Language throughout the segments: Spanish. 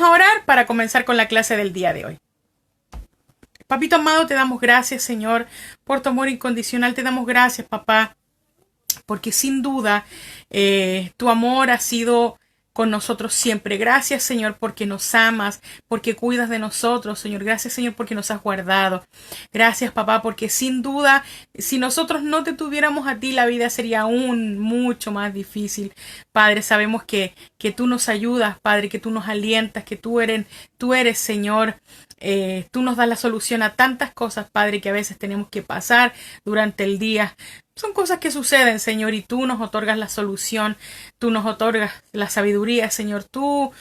Vamos a orar para comenzar con la clase del día de hoy. Papito amado, te damos gracias, Señor, por tu amor incondicional. Te damos gracias, papá, porque sin duda tu amor ha sido con nosotros siempre. Gracias, Señor, porque nos amas, porque cuidas de nosotros, Señor. Gracias, Señor, porque nos has guardado. Gracias, papá, porque sin duda, si nosotros no te tuviéramos a ti, la vida sería aún mucho más difícil. Padre, sabemos que tú nos ayudas, Padre, que tú nos alientas, que tú eres, Señor. Tú nos das la solución a tantas cosas, Padre, que a veces tenemos que pasar durante el día. Son cosas que suceden, Señor, y tú nos otorgas la solución, tú nos otorgas la sabiduría, Señor. Tú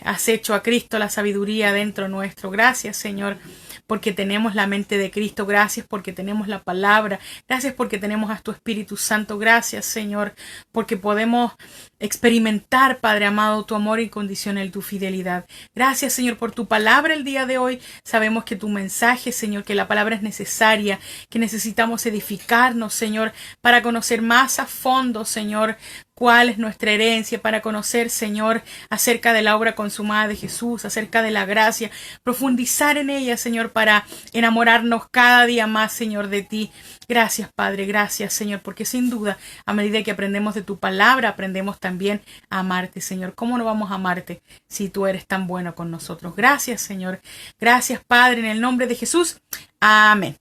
has hecho a Cristo la sabiduría dentro nuestro. Gracias, Señor, porque tenemos la mente de Cristo. Gracias porque tenemos la palabra. Gracias porque tenemos a tu Espíritu Santo. Gracias, Señor, porque podemos experimentar, Padre amado, tu amor incondicional, tu fidelidad. Gracias, Señor, por tu palabra el día de hoy. Sabemos que tu mensaje, Señor, que la palabra es necesaria, que necesitamos edificarnos, Señor, para conocer más a fondo, Señor, cuál es nuestra herencia, para conocer, Señor, acerca de la obra consumada de Jesús, acerca de la gracia, profundizar en ella, Señor, para enamorarnos cada día más, Señor, de ti. Gracias, Padre, gracias, Señor, porque sin duda, a medida que aprendemos de tu palabra, aprendemos también a amarte, Señor. ¿Cómo no vamos a amarte si tú eres tan bueno con nosotros? Gracias, Señor. Gracias, Padre, en el nombre de Jesús. Amén.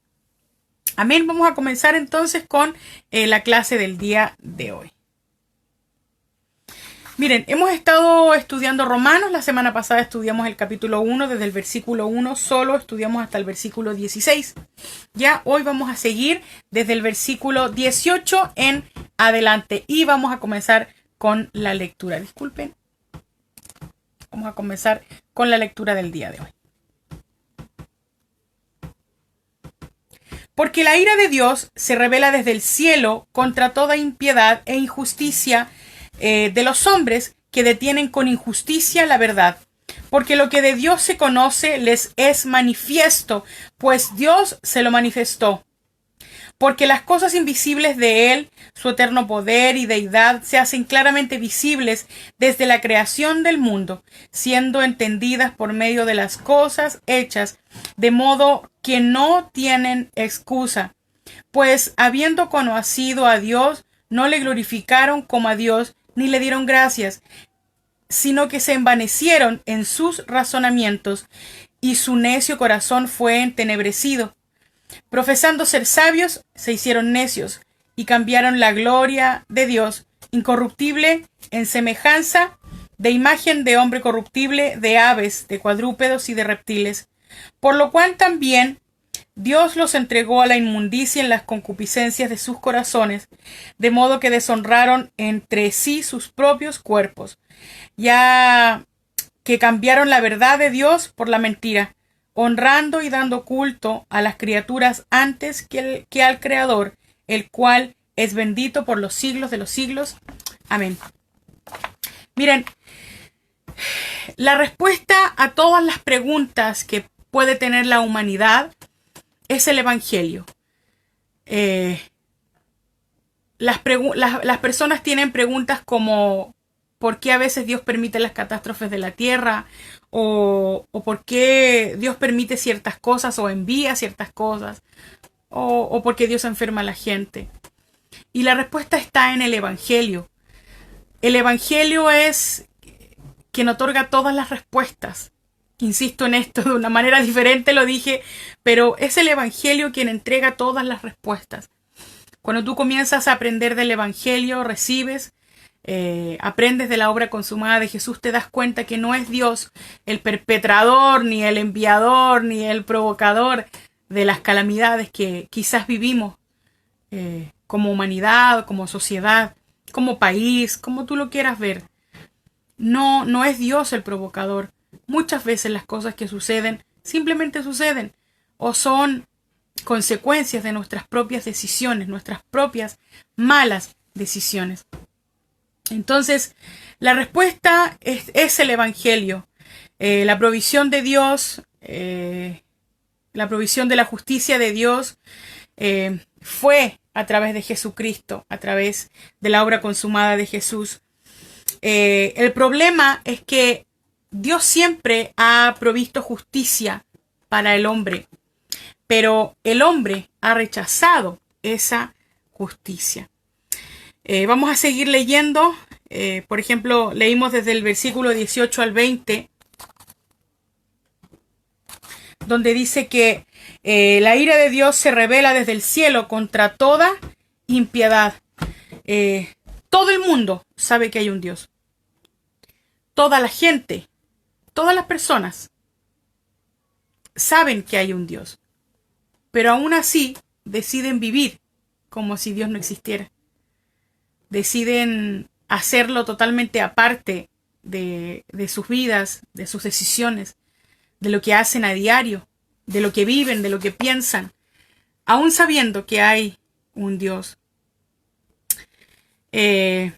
Amén. Vamos a comenzar entonces con la clase del día de hoy. Miren, hemos estado estudiando Romanos. La semana pasada estudiamos el capítulo 1, desde el versículo 1 solo estudiamos hasta el versículo 16. Ya hoy vamos a seguir desde el versículo 18 en adelante y vamos a comenzar con la lectura. Disculpen. Vamos a comenzar con la lectura del día de hoy. Porque la ira de Dios se revela desde el cielo contra toda impiedad e injusticia de los hombres que detienen con injusticia la verdad. Porque lo que de Dios se conoce les es manifiesto, pues Dios se lo manifestó. Porque las cosas invisibles de Él, su eterno poder y deidad, se hacen claramente visibles desde la creación del mundo, siendo entendidas por medio de las cosas hechas, de modo que no tienen excusa. Pues habiendo conocido a Dios, no le glorificaron como a Dios, ni le dieron gracias, sino que se envanecieron en sus razonamientos, y su necio corazón fue entenebrecido. Profesando ser sabios, se hicieron necios, y cambiaron la gloria de Dios, incorruptible, en semejanza de imagen de hombre corruptible, de aves, de cuadrúpedos y de reptiles. Por lo cual también Dios los entregó a la inmundicia en las concupiscencias de sus corazones, de modo que deshonraron entre sí sus propios cuerpos, ya que cambiaron la verdad de Dios por la mentira, honrando y dando culto a las criaturas antes que al Creador, el cual es bendito por los siglos de los siglos. Amén. Miren, la respuesta a todas las preguntas que puede tener la humanidad es el Evangelio. Las personas tienen preguntas como ¿por qué a veces Dios permite las catástrofes de la tierra? O ¿por qué Dios permite ciertas cosas o envía ciertas cosas? O ¿por qué Dios enferma a la gente? Y la respuesta está en el Evangelio. El Evangelio es quien otorga todas las respuestas. Insisto en esto, de una manera diferente lo dije, pero es el Evangelio quien entrega todas las respuestas. Cuando tú comienzas a aprender del Evangelio, recibes, aprendes de la obra consumada de Jesús, te das cuenta que no es Dios el perpetrador, ni el enviador, ni el provocador de las calamidades que quizás vivimos como humanidad, como sociedad, como país, como tú lo quieras ver. No es Dios el provocador. Muchas veces las cosas que suceden simplemente suceden o son consecuencias de nuestras propias decisiones, nuestras propias malas decisiones. Entonces, la respuesta es el Evangelio. La provisión de Dios, la provisión de la justicia de Dios fue a través de Jesucristo, a través de la obra consumada de Jesús. El problema es que Dios siempre ha provisto justicia para el hombre, pero el hombre ha rechazado esa justicia. Vamos a seguir leyendo. Por ejemplo, leímos desde el versículo 18 al 20, donde dice que la ira de Dios se revela desde el cielo contra toda impiedad. Todo el mundo sabe que hay un Dios. Toda la gente, todas las personas saben que hay un Dios, pero aún así deciden vivir como si Dios no existiera. Deciden hacerlo totalmente aparte de sus vidas, de sus decisiones, de lo que hacen a diario, de lo que viven, de lo que piensan, aún sabiendo que hay un Dios. Hay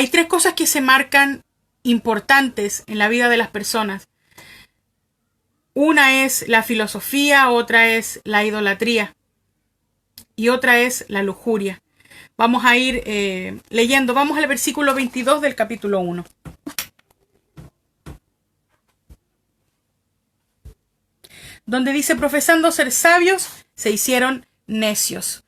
tres cosas que se marcan importantes en la vida de las personas. Una es la filosofía, otra es la idolatría y otra es la lujuria. Vamos a ir leyendo. Vamos al versículo 22 del capítulo 1. Donde dice, profesando ser sabios, se hicieron necios.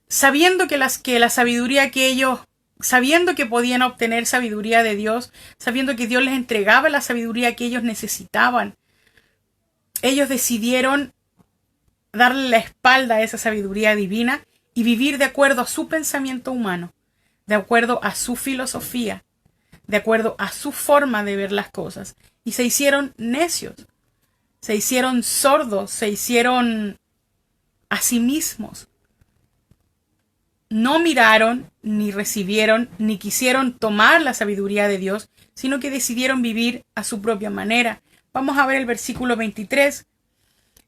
Sabiendo que la sabiduría que ellos, sabiendo que podían obtener sabiduría de Dios, sabiendo que Dios les entregaba la sabiduría que ellos necesitaban, ellos decidieron darle la espalda a esa sabiduría divina y vivir de acuerdo a su pensamiento humano, de acuerdo a su filosofía, de acuerdo a su forma de ver las cosas. Y se hicieron necios, se hicieron sordos, se hicieron a sí mismos. No miraron, ni recibieron, ni quisieron tomar la sabiduría de Dios, sino que decidieron vivir a su propia manera. Vamos a ver el versículo 23.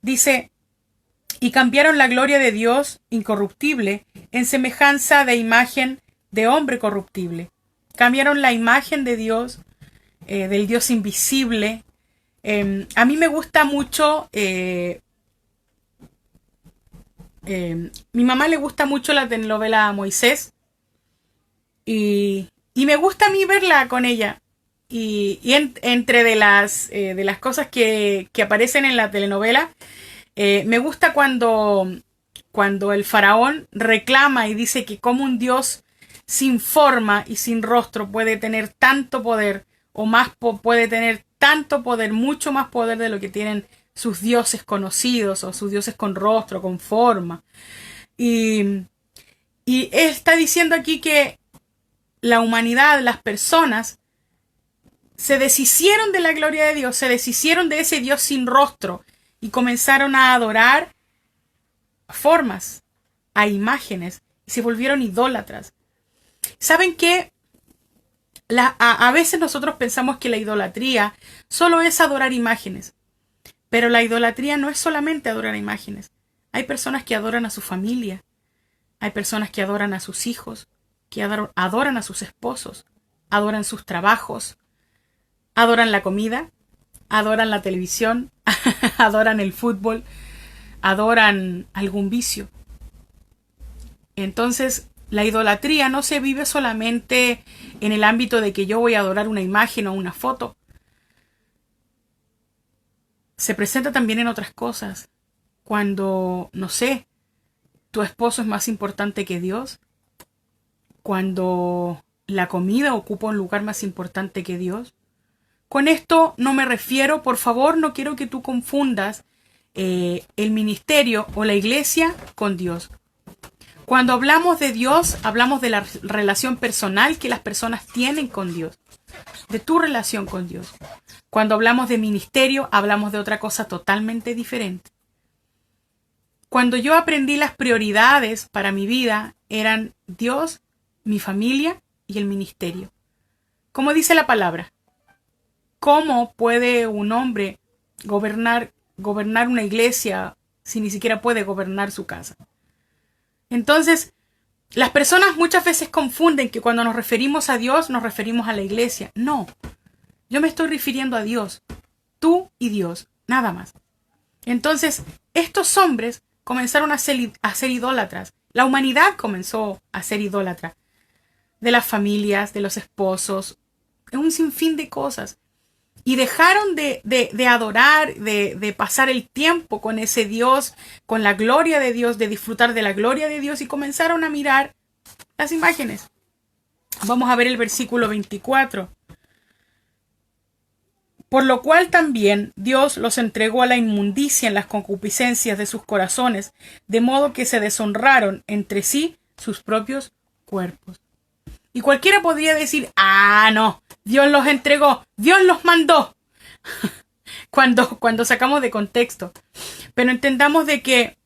Dice, y cambiaron la gloria de Dios incorruptible en semejanza de imagen de hombre corruptible. Cambiaron la imagen de Dios, del Dios invisible. A mí me gusta mucho, mi mamá le gusta mucho la telenovela Moisés y me gusta a mí verla con ella. Entre de las cosas que aparecen en la telenovela, me gusta cuando el faraón reclama y dice que como un dios sin forma y sin rostro puede tener tanto poder, o más puede tener tanto poder, mucho más poder de lo que tienen sus dioses conocidos o sus dioses con rostro, con forma. Y él está diciendo aquí que la humanidad, las personas, se deshicieron de la gloria de Dios, se deshicieron de ese Dios sin rostro y comenzaron a adorar formas, a imágenes, y se volvieron idólatras. ¿Saben qué? A veces nosotros pensamos que la idolatría solo es adorar imágenes, pero la idolatría no es solamente adorar imágenes. Hay personas que adoran a su familia, hay personas que adoran a sus hijos, que adoran a sus esposos, adoran sus trabajos, adoran la comida, adoran la televisión, adoran el fútbol, adoran algún vicio. Entonces, la idolatría no se vive solamente en el ámbito de que yo voy a adorar una imagen o una foto. Se presenta también en otras cosas. Cuando, no sé, tu esposo es más importante que Dios. Cuando la comida ocupa un lugar más importante que Dios. Con esto no me refiero, por favor, no quiero que tú confundas el ministerio o la iglesia con Dios. Cuando hablamos de Dios, hablamos de la relación personal que las personas tienen con Dios, de tu relación con Dios. Cuando hablamos de ministerio, hablamos de otra cosa totalmente diferente. Cuando yo aprendí las prioridades para mi vida, eran Dios, mi familia y el ministerio. Como dice la palabra, ¿cómo puede un hombre gobernar una iglesia si ni siquiera puede gobernar su casa? Entonces, las personas muchas veces confunden que cuando nos referimos a Dios nos referimos a la iglesia. No, yo me estoy refiriendo a Dios, tú y Dios, nada más. Entonces, estos hombres comenzaron a ser idólatras. La humanidad comenzó a ser idólatra. De las familias, de los esposos, un sinfín de cosas. y dejaron de adorar, de pasar el tiempo con ese Dios, con la gloria de Dios, de disfrutar de la gloria de Dios y comenzaron a mirar las imágenes. Vamos a ver el versículo 24. Por lo cual también Dios los entregó a la inmundicia en las concupiscencias de sus corazones, de modo que se deshonraron entre sí sus propios cuerpos. Y cualquiera podría decir, no, Dios los entregó, Dios los mandó, cuando sacamos de contexto. Pero entendamos de que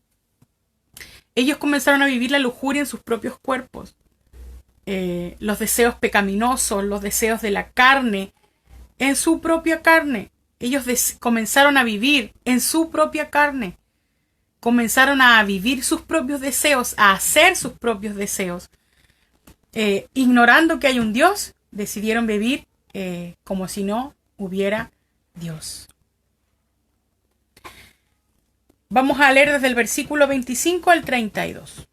ellos comenzaron a vivir la lujuria en sus propios cuerpos. Los deseos pecaminosos, los deseos de la carne, en su propia carne. Ellos comenzaron a vivir en su propia carne. Comenzaron a vivir sus propios deseos, a hacer sus propios deseos. Ignorando que hay un Dios, decidieron vivir como si no hubiera Dios. Vamos a leer desde el versículo 25 al 32.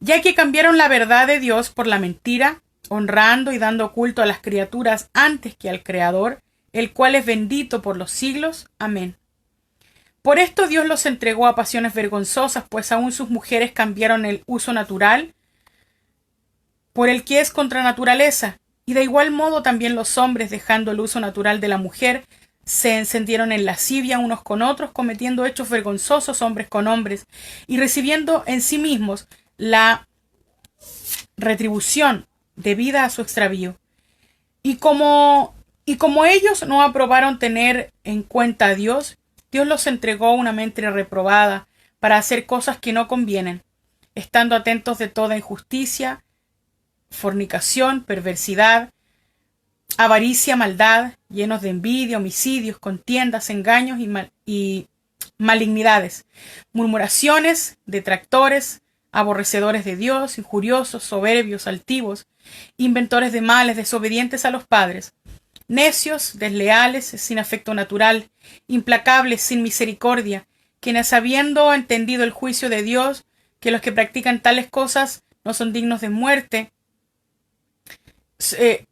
Ya que cambiaron la verdad de Dios por la mentira, honrando y dando culto a las criaturas antes que al Creador, el cual es bendito por los siglos. Amén. Por esto Dios los entregó a pasiones vergonzosas, pues aún sus mujeres cambiaron el uso natural por el que es contra naturaleza, y de igual modo también los hombres, dejando el uso natural de la mujer, se encendieron en lascivia unos con otros, cometiendo hechos vergonzosos hombres con hombres, y recibiendo en sí mismos la retribución debida a su extravío. Y como ellos no aprobaron tener en cuenta a Dios, Dios los entregó una mente reprobada para hacer cosas que no convienen, estando atentos de toda injusticia, fornicación, perversidad, avaricia, maldad, llenos de envidia, homicidios, contiendas, engaños y malignidades, murmuraciones, detractores, aborrecedores de Dios, injuriosos, soberbios, altivos, inventores de males, desobedientes a los padres, necios, desleales, sin afecto natural, implacables, sin misericordia, quienes habiendo entendido el juicio de Dios, que los que practican tales cosas no son dignos de muerte, dice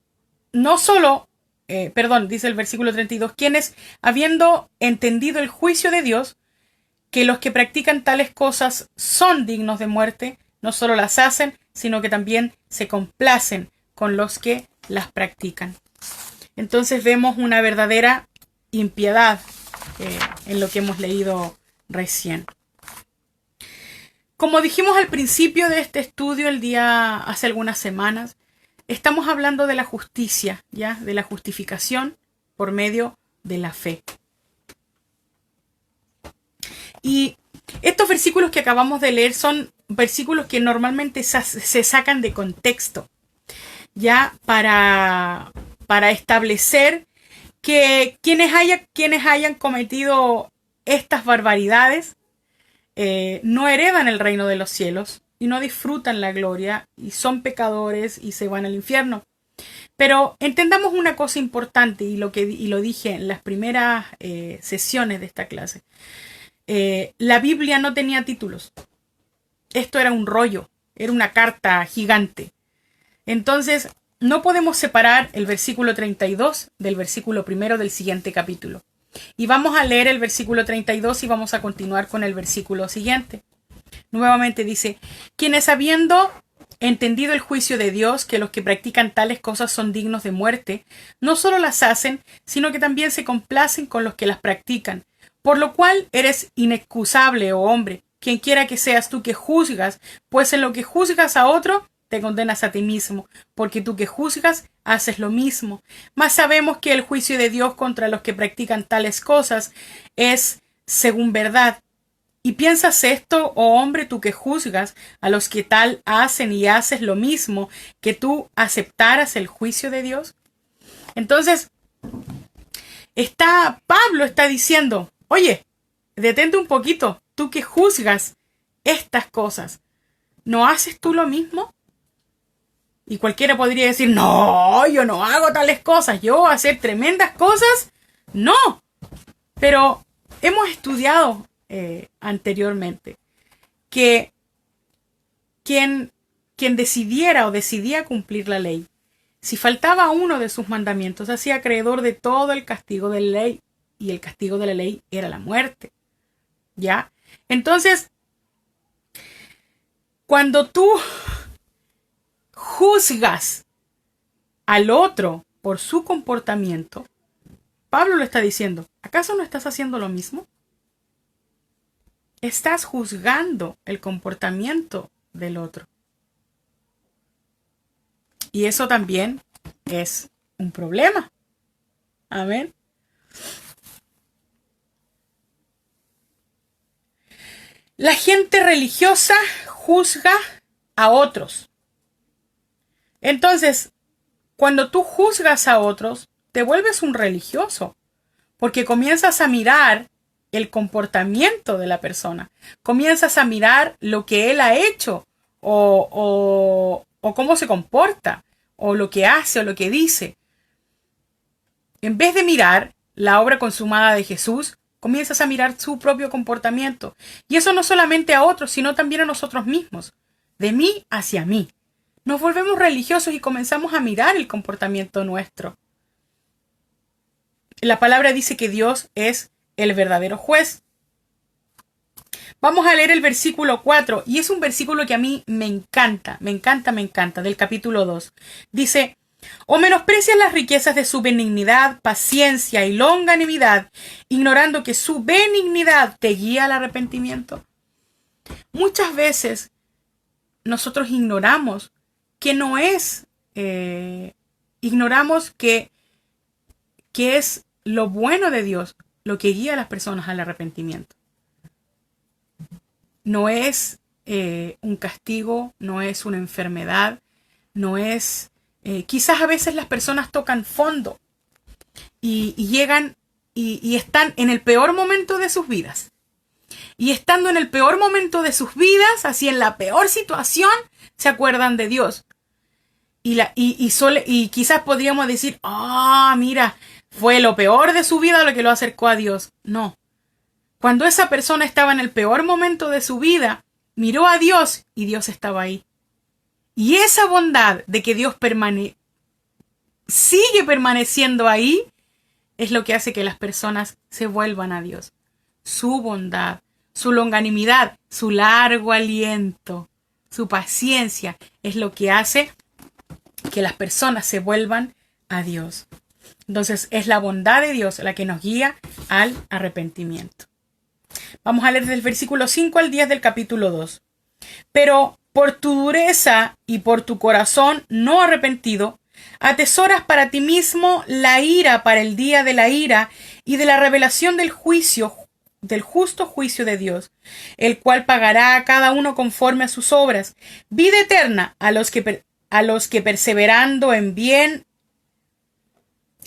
el versículo 32, quienes habiendo entendido el juicio de Dios, que los que practican tales cosas son dignos de muerte, no solo las hacen, sino que también se complacen con los que las practican. Entonces vemos una verdadera impiedad en lo que hemos leído recién. Como dijimos al principio de este estudio hace algunas semanas, estamos hablando de la justicia, ¿ya? De la justificación por medio de la fe. Y estos versículos que acabamos de leer son versículos que normalmente se sacan de contexto, ya para establecer que quienes hayan cometido estas barbaridades no heredan el reino de los cielos y no disfrutan la gloria y son pecadores y se van al infierno. Pero entendamos una cosa importante y lo dije en las primeras sesiones de esta clase. La Biblia no tenía títulos. Esto era un rollo, era una carta gigante. Entonces, no podemos separar el versículo 32 del versículo 1 del siguiente capítulo. Y vamos a leer el versículo 32 y vamos a continuar con el versículo siguiente. Nuevamente dice, quienes habiendo entendido el juicio de Dios, que los que practican tales cosas son dignos de muerte, no solo las hacen, sino que también se complacen con los que las practican. Por lo cual eres inexcusable, oh hombre, quien quiera que seas tú que juzgas, pues en lo que juzgas a otro, te condenas a ti mismo, porque tú que juzgas, haces lo mismo. Mas sabemos que el juicio de Dios contra los que practican tales cosas es según verdad. ¿Y piensas esto, oh hombre, tú que juzgas a los que tal hacen y haces lo mismo, que tú aceptaras el juicio de Dios? Entonces, Pablo está diciendo, oye, detente un poquito, tú que juzgas estas cosas, ¿no haces tú lo mismo? Y cualquiera podría decir, no, yo no hago tales cosas, yo hacer tremendas cosas, no. Pero hemos estudiado anteriormente que quien decidiera o decidía cumplir la ley Si faltaba uno de sus mandamientos, hacía acreedor de todo el castigo de la ley. Y el castigo de la ley era la muerte. ¿Ya? Entonces, cuando tú juzgas al otro por su comportamiento, Pablo lo está diciendo, ¿acaso no estás haciendo lo mismo? Estás juzgando el comportamiento del otro. Y eso también es un problema. Amén. La gente religiosa juzga a otros. Entonces, cuando tú juzgas a otros, te vuelves un religioso, porque comienzas a mirar el comportamiento de la persona, comienzas a mirar lo que él ha hecho o cómo se comporta, o lo que hace o lo que dice. En vez de mirar la obra consumada de Jesús, comienzas a mirar su propio comportamiento. Y eso no solamente a otros, sino también a nosotros mismos, de mí hacia mí. Nos volvemos religiosos y comenzamos a mirar el comportamiento nuestro. La palabra dice que Dios es el verdadero juez. Vamos a leer el versículo 4, y es un versículo que a mí me encanta, del capítulo 2. Dice, ¿o menosprecias las riquezas de su benignidad, paciencia y longanimidad, ignorando que su benignidad te guía al arrepentimiento? Muchas veces nosotros ignoramos que no es, ignoramos que es lo bueno de Dios lo que guía a las personas al arrepentimiento. No es un castigo, no es una enfermedad, no es... quizás a veces las personas tocan fondo y llegan y están en el peor momento de sus vidas. Y estando en el peor momento de sus vidas, así en la peor situación, se acuerdan de Dios. Y quizás podríamos decir, mira, fue lo peor de su vida lo que lo acercó a Dios. No. Cuando esa persona estaba en el peor momento de su vida, miró a Dios y Dios estaba ahí. Y esa bondad de que Dios sigue permaneciendo ahí es lo que hace que las personas se vuelvan a Dios. Su bondad, su longanimidad, su largo aliento, su paciencia es lo que hace que las personas se vuelvan a Dios. Entonces es la bondad de Dios la que nos guía al arrepentimiento. Vamos a leer del versículo 5 al 10 del capítulo 2. Pero por tu dureza y por tu corazón no arrepentido, atesoras para ti mismo la ira para el día de la ira y de la revelación del juicio, del justo juicio de Dios, el cual pagará a cada uno conforme a sus obras, vida eterna a los que perseverando en bien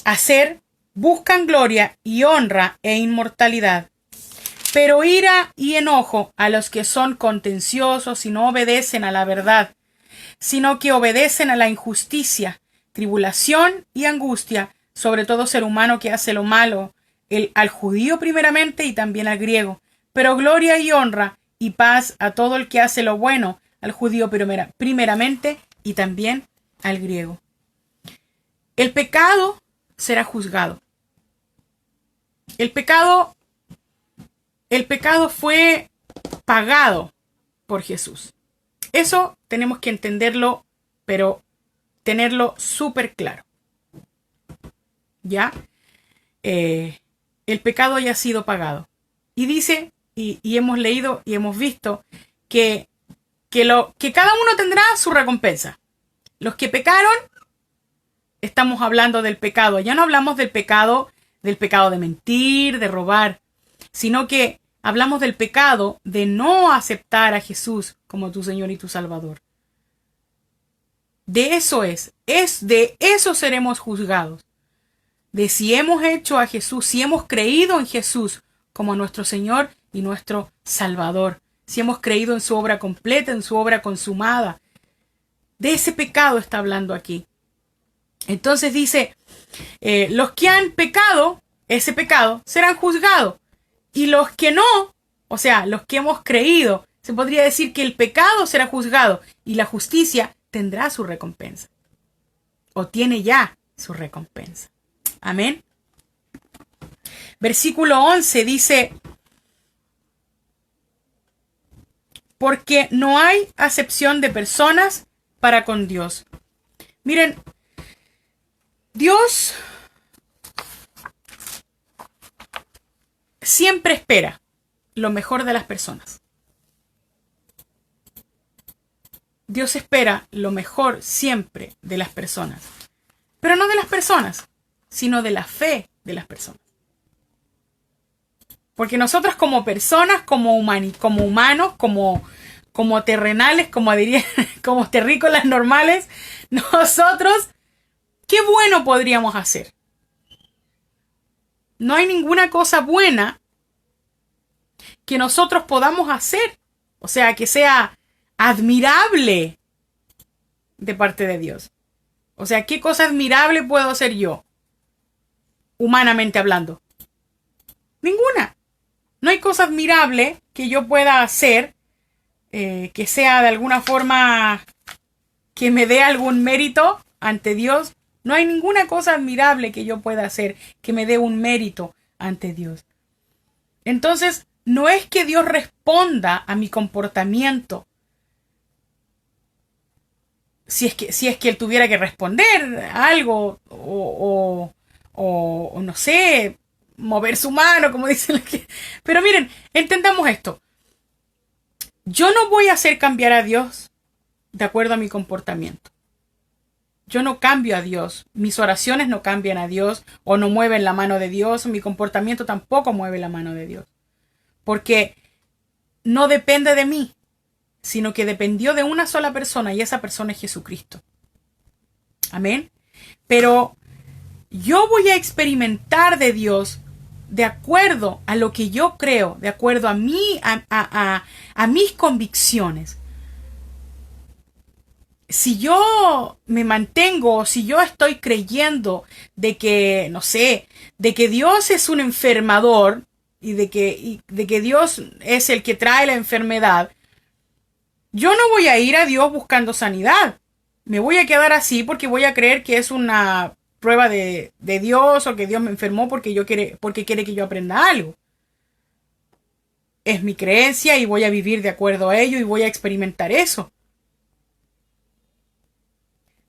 hacer, buscan gloria y honra e inmortalidad. Pero ira y enojo a los que son contenciosos y no obedecen a la verdad, sino que obedecen a la injusticia, tribulación y angustia sobre todo ser humano que hace lo malo, al judío primeramente y también al griego, pero gloria y honra y paz a todo el que hace lo bueno, al judío primeramente y también al griego. El pecado será juzgado. El pecado fue pagado por Jesús. Eso tenemos que entenderlo, pero tenerlo súper claro. ¿Ya? El pecado ya ha sido pagado. Y dice, y hemos leído y hemos visto que cada uno tendrá su recompensa. Los que pecaron, estamos hablando del pecado. Ya no hablamos del pecado de mentir, de robar, sino que hablamos del pecado de no aceptar a Jesús como tu Señor y tu Salvador. De eso seremos juzgados. De si hemos hecho a Jesús, si hemos creído en Jesús como nuestro Señor y nuestro Salvador, si hemos creído en su obra completa, en su obra consumada. De ese pecado está hablando aquí. Entonces dice, los que han pecado, ese pecado, serán juzgados. Y los que no, o sea, los que hemos creído, se podría decir que el pecado será juzgado y la justicia tendrá su recompensa. o tiene ya su recompensa. Amén. Versículo 11 dice, porque no hay acepción de personas para con Dios. Miren, Dios siempre espera lo mejor de las personas. Dios espera lo mejor siempre de las personas. Pero no de las personas, sino de la fe de las personas. Porque nosotros como personas, como humanos, como terrenales, como terrícolas normales, nosotros, ¿qué bueno podríamos hacer? No hay ninguna cosa buena que nosotros podamos hacer. O sea, que sea admirable de parte de Dios. O sea, ¿qué cosa admirable puedo hacer yo? Humanamente hablando. Ninguna. No hay cosa admirable que yo pueda hacer que sea de alguna forma que me dé algún mérito ante Dios. No hay ninguna cosa admirable que yo pueda hacer que me dé un mérito ante Dios. Entonces, no es que Dios responda a mi comportamiento. Si es que Él tuviera que responder algo o no sé, mover su mano, como dicen los que... Pero miren, entendamos esto. Yo no voy a hacer cambiar a Dios de acuerdo a mi comportamiento. Yo no cambio a Dios. Mis oraciones no cambian a Dios o no mueven la mano de Dios. Mi comportamiento tampoco mueve la mano de Dios. Porque no depende de mí, sino que dependió de una sola persona y esa persona es Jesucristo. Amén. Pero yo voy a experimentar de Dios de acuerdo a lo que yo creo, de acuerdo a mí, a mis convicciones. Si yo me mantengo, si yo estoy creyendo de que, no sé, de que Dios es un enfermador y de que Dios es el que trae la enfermedad, yo no voy a ir a Dios buscando sanidad. Me voy a quedar así porque voy a creer que es una prueba de Dios o que Dios me enfermó porque quiere que yo aprenda algo. Es mi creencia y voy a vivir de acuerdo a ello y voy a experimentar eso.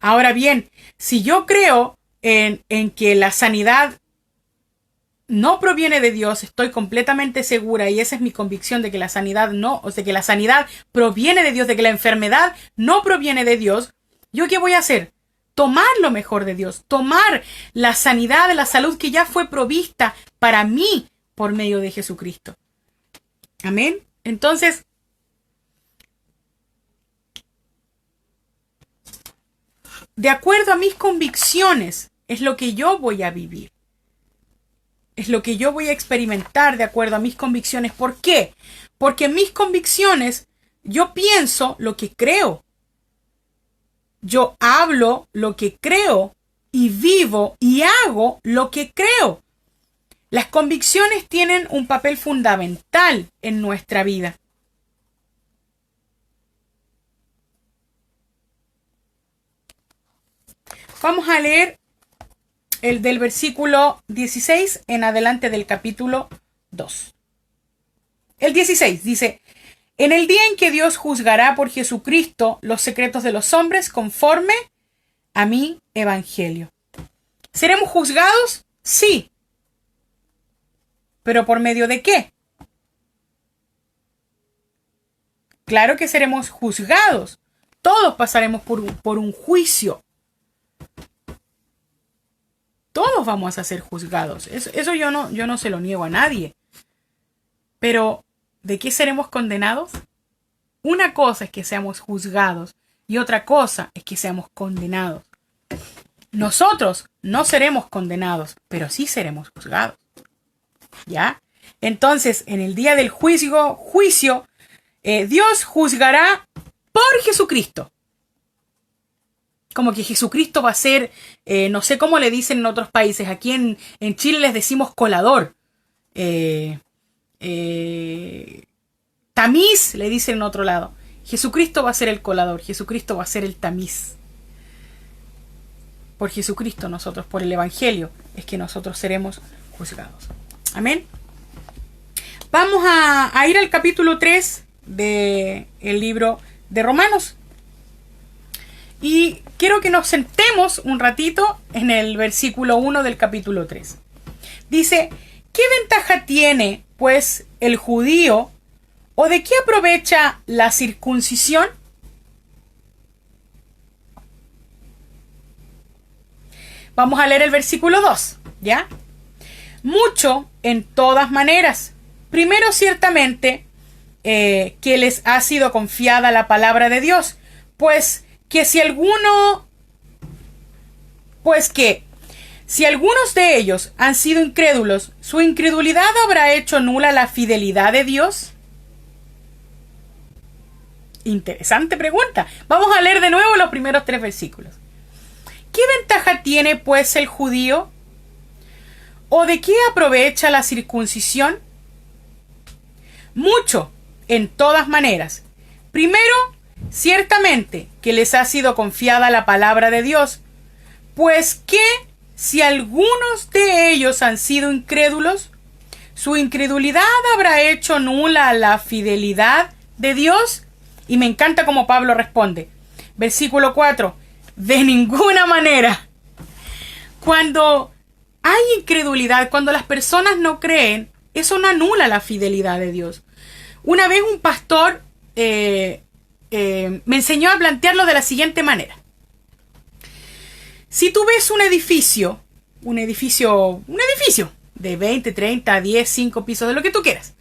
Ahora bien, si yo creo en que la sanidad no proviene de Dios, estoy completamente segura y esa es mi convicción de que la sanidad que la sanidad proviene de Dios, de que la enfermedad no proviene de Dios, ¿yo qué voy a hacer? Tomar lo mejor de Dios, tomar la sanidad, la salud que ya fue provista para mí por medio de Jesucristo. Amén. Entonces, de acuerdo a mis convicciones, es lo que yo voy a vivir. Es lo que yo voy a experimentar de acuerdo a mis convicciones. ¿Por qué? Porque en mis convicciones yo pienso lo que creo. Yo hablo lo que creo y vivo y hago lo que creo. Las convicciones tienen un papel fundamental en nuestra vida. Vamos a leer el del versículo 16 en adelante del capítulo 2. El 16 dice: en el día en que Dios juzgará por Jesucristo los secretos de los hombres conforme a mi evangelio. ¿Seremos juzgados? Sí. ¿Pero por medio de qué? Claro que seremos juzgados. Todos pasaremos por un juicio. Todos vamos a ser juzgados. Eso yo no se lo niego a nadie. Pero, ¿de qué seremos condenados? Una cosa es que seamos juzgados y otra cosa es que seamos condenados. Nosotros no seremos condenados, pero sí seremos juzgados. ¿Ya? Entonces, en el día del juicio, Dios juzgará por Jesucristo. Como que Jesucristo va a ser, no sé cómo le dicen en otros países, aquí en Chile les decimos colador. Tamiz le dicen en otro lado. Jesucristo va a ser el colador, Jesucristo va a ser el tamiz. por Jesucristo nosotros, por el Evangelio, es que nosotros seremos juzgados. Amén. Vamos a ir al capítulo 3 del libro de Romanos. Y quiero que nos sentemos un ratito en el versículo 1 del capítulo 3. Dice, ¿qué ventaja tiene, pues, el judío, o de qué aprovecha la circuncisión? Vamos a leer el versículo 2, ¿ya? Mucho en todas maneras. Primero, ciertamente, que les ha sido confiada la palabra de Dios, pues que si algunos de ellos han sido incrédulos, ¿su incredulidad habrá hecho nula la fidelidad de Dios? Interesante pregunta. Vamos a leer de nuevo los primeros 3 versículos. ¿Qué ventaja tiene, pues, el judío? ¿O de qué aprovecha la circuncisión? Mucho, en todas maneras. Primero, ciertamente que les ha sido confiada la palabra de Dios, pues que si algunos de ellos han sido incrédulos, ¿su incredulidad habrá hecho nula la fidelidad de Dios? Y me encanta cómo Pablo responde. Versículo 4. De ninguna manera. Cuando hay incredulidad, cuando las personas no creen, eso no anula la fidelidad de Dios. Una vez un pastor me enseñó a plantearlo de la siguiente manera. Si tú ves un edificio de 20, 30, 10, 5 pisos, de lo que tú quieras.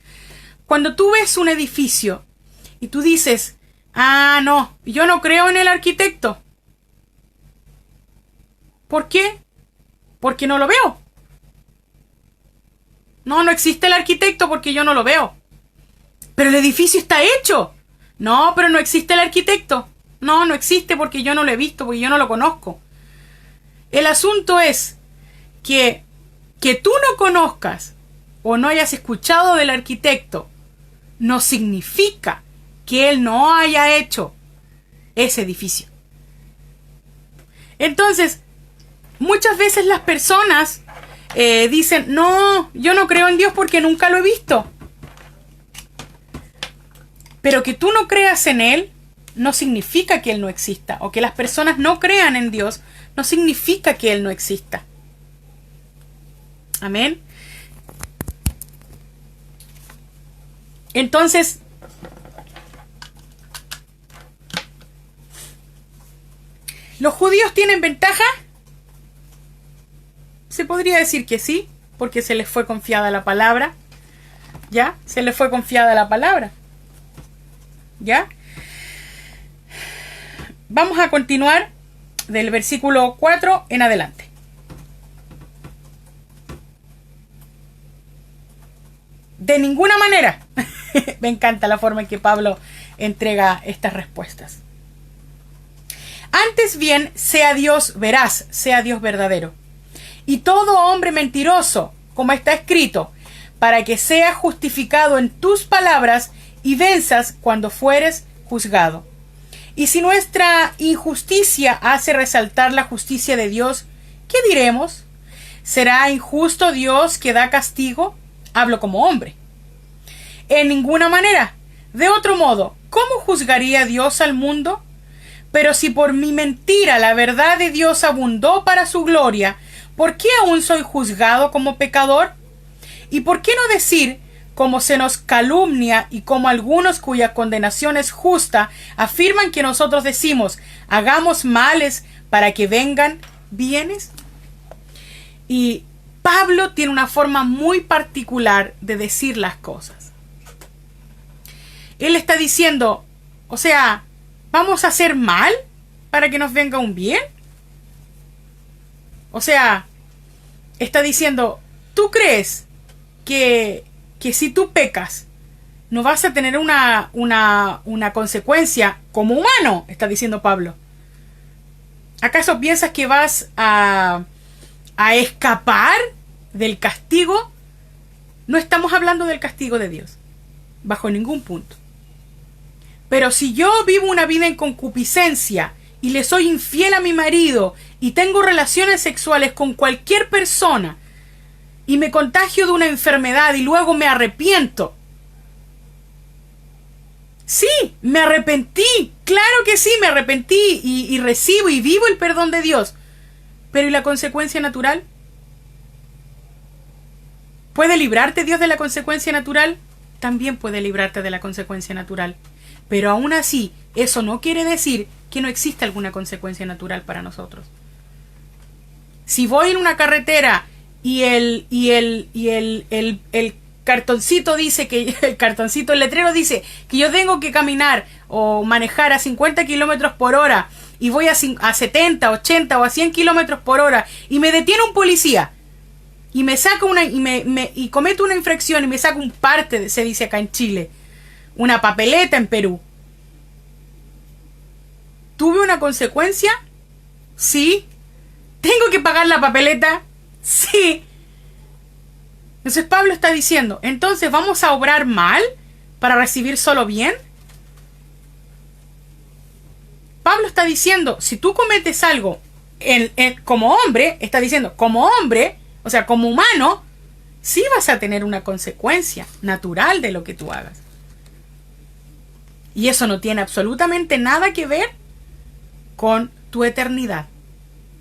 Cuando tú ves un edificio y tú dices, no, yo no creo en el arquitecto. ¿Por qué? Porque no lo veo. No existe el arquitecto porque yo no lo veo. Pero el edificio está hecho. No, pero no existe el arquitecto. No existe porque yo no lo he visto, porque yo no lo conozco. El asunto es que tú no conozcas o no hayas escuchado del arquitecto no significa que él no haya hecho ese edificio. Entonces, muchas veces las personas dicen, no, yo no creo en Dios porque nunca lo he visto. Pero que tú no creas en Él no significa que Él no exista. O que las personas no crean en Dios no significa que Él no exista. Amén. Entonces, ¿los judíos tienen ventaja? Se podría decir que sí, porque se les fue confiada la palabra. ¿Ya? Se les fue confiada la palabra. ¿Ya? Vamos a continuar del versículo 4 en adelante. De ninguna manera. Me encanta la forma en que Pablo entrega estas respuestas. Antes bien, sea Dios veraz, sea Dios verdadero. Y todo hombre mentiroso, como está escrito, para que seas justificado en tus palabras y venzas cuando fueres juzgado. Y si nuestra injusticia hace resaltar la justicia de Dios, ¿qué diremos? ¿Será injusto Dios que da castigo? Hablo como hombre. En ninguna manera. De otro modo, ¿cómo juzgaría Dios al mundo? Pero si por mi mentira la verdad de Dios abundó para su gloria, ¿por qué aún soy juzgado como pecador? ¿Y por qué no decir, como se nos calumnia y como algunos cuya condenación es justa, afirman que nosotros decimos, hagamos males para que vengan bienes? Y Pablo tiene una forma muy particular de decir las cosas. Él está diciendo, o sea, ¿vamos a hacer mal para que nos venga un bien? O sea, está diciendo, ¿tú crees que si tú pecas no vas a tener una consecuencia como humano? Está diciendo Pablo. ¿Acaso piensas que vas a escapar del castigo? No estamos hablando del castigo de Dios, bajo ningún punto. Pero si yo vivo una vida en concupiscencia y le soy infiel a mi marido y tengo relaciones sexuales con cualquier persona y me contagio de una enfermedad y luego me arrepiento. Sí, me arrepentí, claro que sí, me arrepentí y recibo y vivo el perdón de Dios. Pero ¿y la consecuencia natural? ¿Puede librarte Dios de la consecuencia natural? También puede librarte de la consecuencia natural. Pero aún así, eso no quiere decir que no exista alguna consecuencia natural para nosotros. Si voy en una carretera y el cartoncito dice que el letrero dice que yo tengo que caminar o manejar a 50 kilómetros por hora y voy a 70, 80 o a 100 kilómetros por hora y me detiene un policía y me saca y cometo una infracción y me saca un parte, se dice acá en Chile, una papeleta en Perú. ¿Tuve una consecuencia? Sí. ¿Tengo que pagar la papeleta? Sí. Entonces Pablo está diciendo, entonces ¿vamos a obrar mal para recibir solo bien? Pablo está diciendo, si tú cometes algo como hombre, está diciendo, como hombre, o sea, como humano, sí vas a tener una consecuencia natural de lo que tú hagas. Y eso no tiene absolutamente nada que ver con tu eternidad.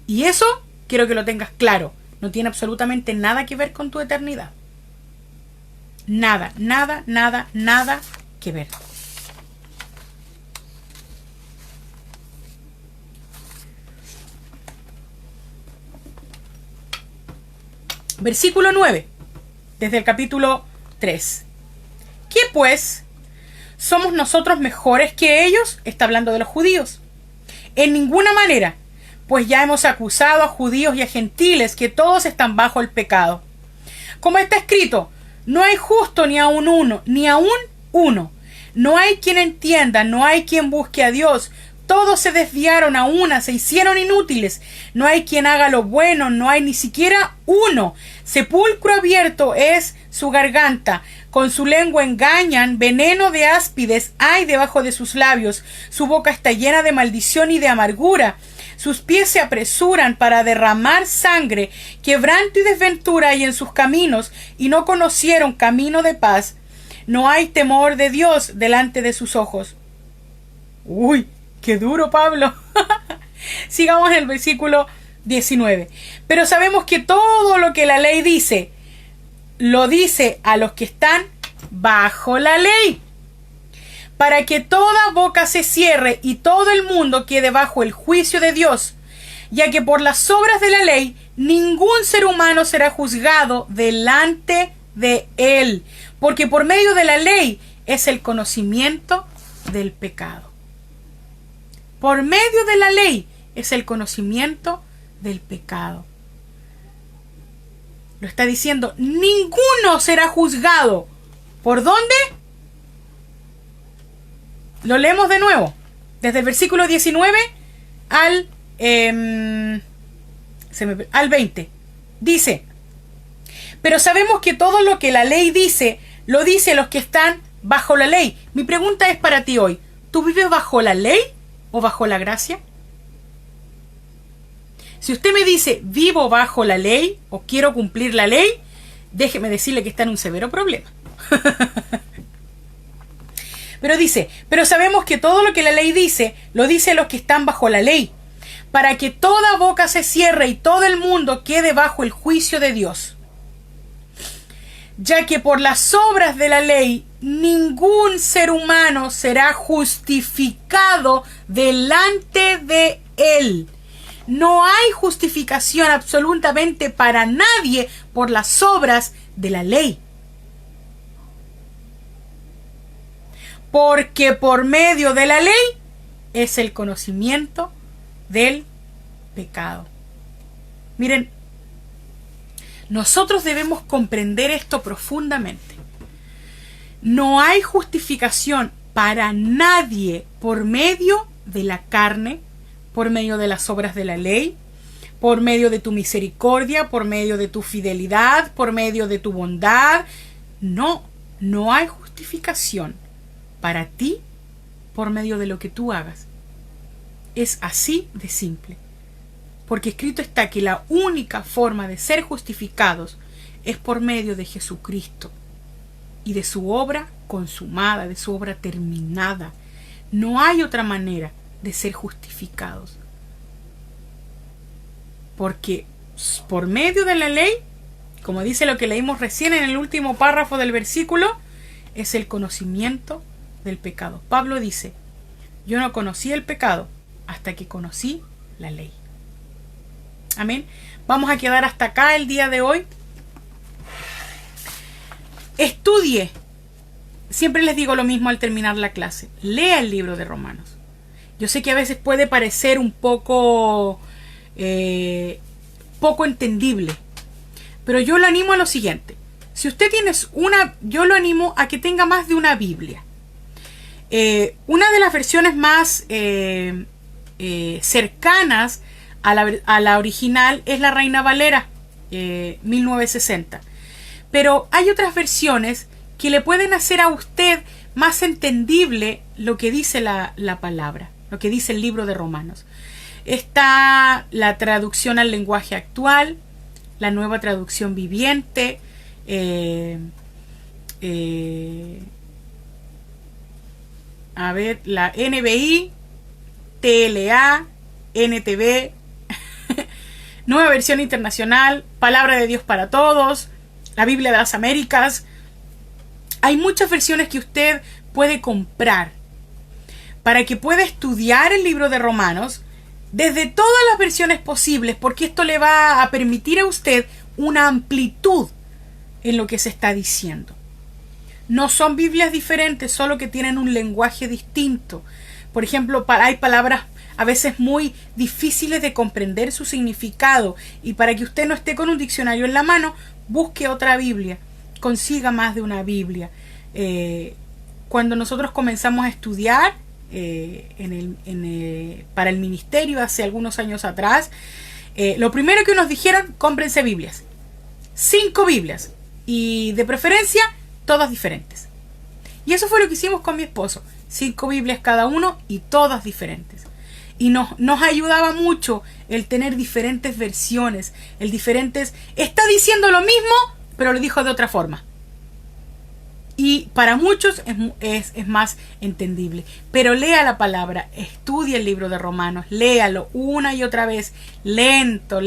Y eso quiero que lo tengas claro. No tiene absolutamente nada que ver con tu eternidad. Nada, nada, nada, nada que ver. Versículo 9, desde el capítulo 3. ¿Qué pues? ¿Somos nosotros mejores que ellos? Está hablando de los judíos. En ninguna manera, pues ya hemos acusado a judíos y a gentiles que todos están bajo el pecado. Como está escrito, no hay justo ni aun uno, ni aun uno. No hay quien entienda, no hay quien busque a Dios. Todos se desviaron a una, se hicieron inútiles. No hay quien haga lo bueno, no hay ni siquiera uno. Sepulcro abierto es su garganta. Con su lengua engañan, veneno de áspides hay debajo de sus labios. Su boca está llena de maldición y de amargura. Sus pies se apresuran para derramar sangre. Quebranto y desventura hay en sus caminos, y no conocieron camino de paz. No hay temor de Dios delante de sus ojos. Uy, qué duro, Pablo. Sigamos en el versículo 19. Pero sabemos que todo lo que la ley dice, lo dice a los que están bajo la ley, para que toda boca se cierre y todo el mundo quede bajo el juicio de Dios, ya que por las obras de la ley ningún ser humano será juzgado delante de él, porque por medio de la ley es el conocimiento del pecado. Por medio de la ley es el conocimiento del pecado. Lo está diciendo, ninguno será juzgado. ¿Por dónde? Lo leemos de nuevo, desde el versículo 19 al 20. Dice, pero sabemos que todo lo que la ley dice, lo dice a los que están bajo la ley. Mi pregunta es para ti hoy, ¿tú vives bajo la ley o bajo la gracia? Si usted me dice, vivo bajo la ley o quiero cumplir la ley, déjeme decirle que está en un severo problema. Pero dice, pero sabemos que todo lo que la ley dice, lo dice a los que están bajo la ley, para que toda boca se cierre y todo el mundo quede bajo el juicio de Dios. Ya que por las obras de la ley, ningún ser humano será justificado delante de él. No hay justificación absolutamente para nadie por las obras de la ley. Porque por medio de la ley es el conocimiento del pecado. Miren, nosotros debemos comprender esto profundamente. No hay justificación para nadie por medio de la carne, por medio de las obras de la ley, por medio de tu misericordia, por medio de tu fidelidad, por medio de tu bondad. No hay justificación para ti por medio de lo que tú hagas. Es así de simple. Porque escrito está que la única forma de ser justificados es por medio de Jesucristo y de su obra consumada, de su obra terminada. No hay otra manera de ser justificados. Porque por medio de la ley, como dice lo que leímos recién en el último párrafo del versículo, es el conocimiento del pecado. Pablo dice, yo no conocí el pecado hasta que conocí la ley. Amén. Vamos a quedar hasta acá el día de hoy. Estudie. Siempre les digo lo mismo al terminar la clase. Lea el libro de Romanos. Yo sé que a veces puede parecer un poco entendible, pero yo lo animo a lo siguiente. Si usted tiene yo lo animo a que tenga más de una Biblia. Una de las versiones más cercanas a la original es la Reina Valera 1960. Pero hay otras versiones que le pueden hacer a usted más entendible lo que dice la palabra, lo que dice el libro de Romanos. Está la traducción al lenguaje actual, la nueva traducción viviente, la NBI, TLA, NTV, Nueva Versión Internacional, Palabra de Dios para Todos, la Biblia de las Américas. Hay muchas versiones que usted puede comprar para que pueda estudiar el libro de Romanos desde todas las versiones posibles, porque esto le va a permitir a usted una amplitud en lo que se está diciendo. No son Biblias diferentes, solo que tienen un lenguaje distinto. Por ejemplo, hay palabras a veces muy difíciles de comprender su significado, y para que usted no esté con un diccionario en la mano, busque otra Biblia, consiga más de una Biblia. Cuando nosotros comenzamos a estudiar para el ministerio hace algunos años atrás, lo primero que nos dijeron, cómprense Biblias, 5 Biblias, y de preferencia todas diferentes. Y eso fue lo que hicimos con mi esposo, 5 Biblias cada uno y todas diferentes. Y nos ayudaba mucho el tener diferentes versiones, está diciendo lo mismo, pero lo dijo de otra forma. Y para muchos es más entendible. Pero lea la palabra, estudie el libro de Romanos, léalo una y otra vez, lento,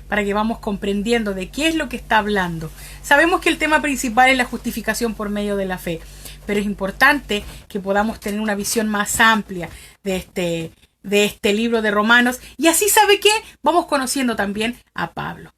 para que vamos comprendiendo de qué es lo que está hablando. Sabemos que el tema principal es la justificación por medio de la fe, pero es importante que podamos tener una visión más amplia de este libro de Romanos. Y así, ¿sabe qué? Vamos conociendo también a Pablo.